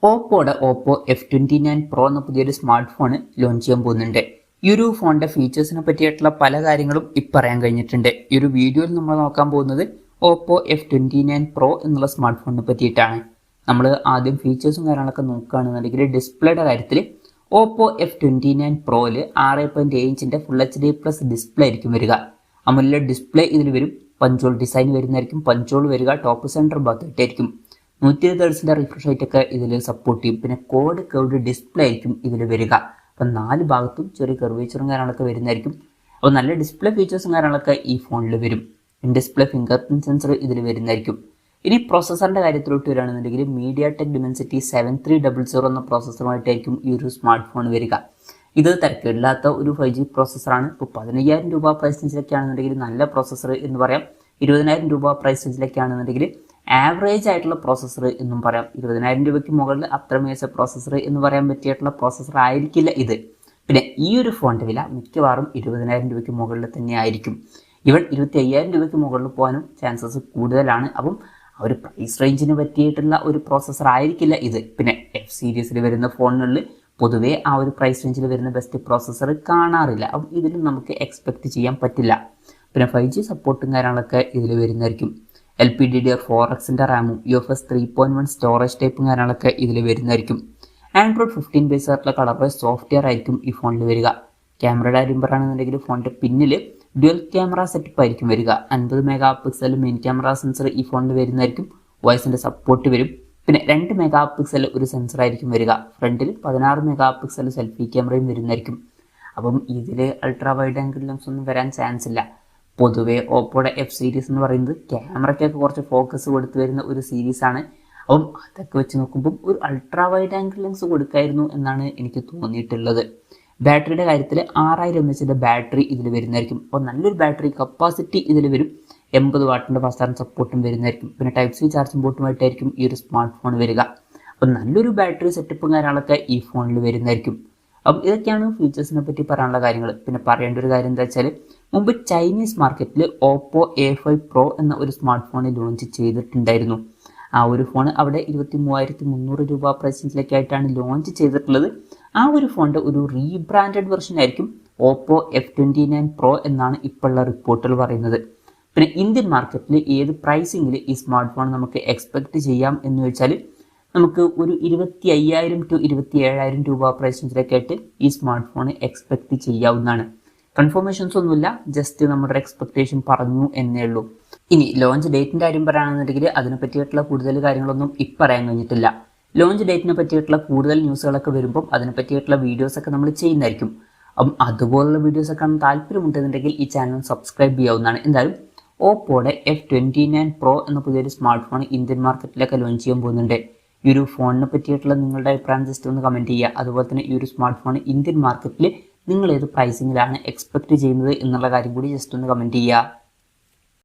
ഓപ്പോയുടെ Oppo F29 Pro എന്ന പുതിയൊരു smart phone launch ചെയ്യാൻ പോകുന്നുണ്ട്. ഈ ഒരു ഫോണിന്റെ ഫീച്ചേഴ്സിനെ പറ്റിയിട്ടുള്ള പല കാര്യങ്ങളും പറയാൻ കഴിഞ്ഞിട്ടുണ്ട്. ഈ ഒരു വീഡിയോയിൽ നമ്മൾ നോക്കാൻ പോകുന്നത് ഓപ്പോ F29 Pro എന്നുള്ള സ്മാർട്ട് ഫോണിനെ പറ്റിയിട്ടാണ്. നമ്മൾ ആദ്യം ഫീച്ചേഴ്സും കാര്യങ്ങളൊക്കെ നോക്കുകയാണെന്നുണ്ടെങ്കിൽ ഡിസ്പ്ലേയുടെ കാര്യത്തിൽ ഓപ്പോ F29 Proയിൽ 6.7 ഇഞ്ചിന്റെ ഫുൾ HD+ ഡിസ്പ്ലേ ആയിരിക്കും വരിക. അമോലെഡ് ഡിസ്പ്ലേ ഇതിൽ വരും. പഞ്ചോൾ ഡിസൈൻ വരുന്നതായിരിക്കും. പഞ്ചോൾ വരിക ടോപ്പ് സെൻറ്റർ ഭാഗത്തായിട്ടായിരിക്കും. 120 Hz റിഫ്രഷ് റേറ്റ് ഒക്കെ ഇതിൽ സപ്പോർട്ട് ചെയ്യും. പിന്നെ കോഡ് കർവ്ഡ് ഡിസ്പ്ലേ ആയിരിക്കും ഇതിൽ വരിക. അപ്പം 4 ഭാഗത്തും ചെറിയ കർവേച്ചറും കാര്യങ്ങളൊക്കെ വരുന്നതായിരിക്കും. അപ്പോൾ നല്ല ഡിസ്പ്ലേ ഫീച്ചേഴ്സും കാര്യങ്ങളൊക്കെ ഈ ഫോണിൽ വരും. In display finger print sensor ഇതിൽ വരുന്നതായിരിക്കും. ഇനി പ്രോസസ്സറിന്റെ കാര്യത്തിലോട്ട് വരികയാണെന്നുണ്ടെങ്കിൽ MediaTek Dimensity 7300 എന്ന പ്രോസസ്സറുമായിട്ടായിരിക്കും ഈ ഒരു സ്മാർട്ട് ഫോൺ വരിക. ഇത് തിരക്കില്ലാത്ത ഒരു 5G പ്രോസസ്സറാണ്. ഇപ്പോൾ 15,000 രൂപ പ്രൈസ് റേഞ്ചിലൊക്കെ ആണെന്നുണ്ടെങ്കിൽ നല്ല പ്രോസസ്സർ എന്ന് പറയാം. 20,000 രൂപ പ്രൈസ് റേഞ്ചിലൊക്കെ ആണെന്നുണ്ടെങ്കിൽ ആവറേജ് ആയിട്ടുള്ള പ്രോസസ്സർ എന്നും പറയാം. 20,000 രൂപയ്ക്ക് മുകളിൽ അത്ര മികച്ച പ്രോസസ്സർ എന്ന് പറയാൻ പറ്റിയിട്ടുള്ള പ്രോസസ്സർ ആയിരിക്കില്ല ഇത്. പിന്നെ ഈ ഒരു ഫോണിന്റെ വില മിക്കവാറും 20,000 രൂപയ്ക്ക് മുകളിൽ തന്നെ ആയിരിക്കും. ഇവൻ 25,000 രൂപയ്ക്ക് മുകളിൽ പോകാനും ചാൻസസ് കൂടുതലാണ്. അപ്പം ആ ഒരു പ്രൈസ് റേഞ്ചിന് പറ്റിയിട്ടുള്ള ഒരു പ്രോസസ്സർ ആയിരിക്കില്ല ഇത്. പിന്നെ F സീരീസിൽ വരുന്ന ഫോണുകളിൽ പൊതുവേ ആ ഒരു പ്രൈസ് റേഞ്ചിൽ വരുന്ന ബെസ്റ്റ് പ്രോസസ്സർ കാണാറില്ല. അപ്പം ഇതിലും നമുക്ക് എക്സ്പെക്ട് ചെയ്യാൻ പറ്റില്ല. പിന്നെ 5G സപ്പോർട്ടും കാര്യങ്ങളൊക്കെ ഇതിൽ വരുന്നതായിരിക്കും. LPDDR4Xന്റെ റാമും UFS 3.1 സ്റ്റോറേജ് ടൈപ്പും കാര്യങ്ങളൊക്കെ ഇതിൽ വരുന്നതായിരിക്കും. Android 15 ബേസ് ആയിട്ടുള്ള കളർവൈസ് സോഫ്റ്റ്വെയർ ആയിരിക്കും ഈ ഫോണിൽ വരിക. ക്യാമറയുടെ കാര്യം പറയുകയാണെന്നുണ്ടെങ്കിൽ ഫോണിന്റെ പിന്നിൽ ഡ്യുവൽ ക്യാമറ സെറ്റപ്പ് ആയിരിക്കും വരിക. 50 MP മെയിൻ ക്യാമറ സെൻസർ ഈ ഫോണിൽ വരുന്നതായിരിക്കും. വോയിസിന്റെ സപ്പോർട്ട് വരും. പിന്നെ 2 MP ഒരു സെൻസർ ആയിരിക്കും വരിക. ഫ്രണ്ടിൽ 16 MP സെൽഫി ക്യാമറയും വരുന്നതായിരിക്കും. അപ്പം ഇതിൽ അൾട്രാ വൈഡ് ആംഗിൾ ലെൻസ് ഒന്നും വരാൻ ചാൻസ് ഇല്ല. പൊതുവേ ഓപ്പോയുടെ F സീരീസ് എന്ന് പറയുന്നത് ക്യാമറയ്ക്കൊക്കെ കുറച്ച് ഫോക്കസ് കൊടുത്തു വരുന്ന ഒരു സീരീസാണ്. അപ്പം അതൊക്കെ വെച്ച് നോക്കുമ്പോൾ ഒരു അൾട്രാ വൈഡ് ആംഗിൾ ലെൻസ് കൊടുക്കായിരുന്നു എന്നാണ് എനിക്ക് തോന്നിയിട്ടുള്ളത്. ബാറ്ററിയുടെ കാര്യത്തിൽ 6000 mAh ബാറ്ററി ഇതിൽ വരുന്നതായിരിക്കും. അപ്പോൾ നല്ലൊരു ബാറ്ററി കപ്പാസിറ്റി ഇതിൽ വരും. 80 വാട്ടിൻ്റെ ഫാസ്റ്റ് ചാർജ് സപ്പോർട്ടും വരുന്നതായിരിക്കും. പിന്നെ Type-C ചാർജിംഗ് പോർട്ടുമായിട്ടായിരിക്കും ഈ ഒരു സ്മാർട്ട് ഫോൺ വരിക. അപ്പം നല്ലൊരു ബാറ്ററി സെറ്റപ്പും കാര്യങ്ങളൊക്കെ ഈ ഫോണിൽ വരുന്നതായിരിക്കും. അപ്പം ഇതൊക്കെയാണ് ഫീച്ചേഴ്സിനെ പറ്റി പറയാനുള്ള കാര്യങ്ങൾ. പിന്നെ പറയേണ്ട ഒരു കാര്യം എന്താ വെച്ചാൽ മുമ്പ് ചൈനീസ് മാർക്കറ്റിൽ ഓപ്പോ A5 Pro എന്ന ഒരു സ്മാർട്ട് ഫോൺ ലോഞ്ച് ചെയ്തിട്ടുണ്ടായിരുന്നു. ആ ഒരു ഫോൺ അവിടെ 23,300 രൂപ പ്രൈസ് റേഞ്ചിലൊക്കെ ആയിട്ടാണ് ലോഞ്ച് ചെയ്തിട്ടുള്ളത്. ആ ഒരു ഫോണിൻ്റെ ഒരു റീബ്രാൻഡഡ് വെർഷൻ ആയിരിക്കും ഓപ്പോ F29 Pro എന്നാണ് ഇപ്പോഴുള്ള റിപ്പോർട്ടുകൾ പറയുന്നത്. പിന്നെ ഇന്ത്യൻ മാർക്കറ്റിൽ ഏത് പ്രൈസിങ്ങിൽ ഈ സ്മാർട്ട് ഫോൺ നമുക്ക് എക്സ്പെക്ട് ചെയ്യാം എന്ന് വെച്ചാൽ നമുക്ക് ഒരു 25,000 to 27,000 രൂപ പ്രൈസ് റേഞ്ചിലൊക്കെ ആയിട്ട് ഈ സ്മാർട്ട് ഫോൺ എക്സ്പെക്ട് ചെയ്യാവുന്നതാണ്. കൺഫർമേഷൻസ് ഒന്നുമില്ല, ജസ്റ്റ് നമ്മുടെ എക്സ്പെക്ടേഷൻ പറഞ്ഞു എന്നേ ഉള്ളൂ. ഇനി ലോഞ്ച് ഡേറ്റിന്റെ കാര്യം പറയുകയാണെന്നുണ്ടെങ്കിൽ അതിനെ പറ്റിയിട്ടുള്ള കൂടുതൽ കാര്യങ്ങളൊന്നും പറയാൻ കഴിഞ്ഞിട്ടില്ല. ലോഞ്ച് ഡേറ്റിനെ പറ്റിയിട്ടുള്ള കൂടുതൽ ന്യൂസുകളൊക്കെ വരുമ്പം അതിനെ പറ്റിയിട്ടുള്ള വീഡിയോസൊക്കെ നമ്മൾ ചെയ്യുന്നതായിരിക്കും. അപ്പം അതുപോലുള്ള വീഡിയോസൊക്കെ കാണാൻ താല്പര്യമുണ്ടെന്നുണ്ടെങ്കിൽ ഈ ചാനൽ സബ്സ്ക്രൈബ് ചെയ്യാവുന്നതാണ്. എന്തായാലും ഓപ്പോയുടെ F29 Pro എന്ന പുതിയൊരു സ്മാർട്ട് ഫോൺ ഇന്ത്യൻ മാർക്കറ്റിലൊക്കെ ലോഞ്ച് ചെയ്യാൻ പോകുന്നുണ്ട്. ഈ ഒരു ഫോണിനെ പറ്റിയിട്ടുള്ള നിങ്ങളുടെ അഭിപ്രായം ജസ്റ്റ് ഒന്ന് കമൻറ്റ് ചെയ്യുക. അതുപോലെ തന്നെ ഈ ഒരു സ്മാർട്ട് ഫോൺ ഇന്ത്യൻ മാർക്കറ്റിൽ നിങ്ങൾ ഏത് പ്രൈസിങ്ങിലാണ് എക്സ്പെക്ട് ചെയ്യുന്നത് എന്നുള്ള കാര്യം കൂടി ജസ്റ്റ് ഒന്ന് കമൻറ്റ് ചെയ്യുക.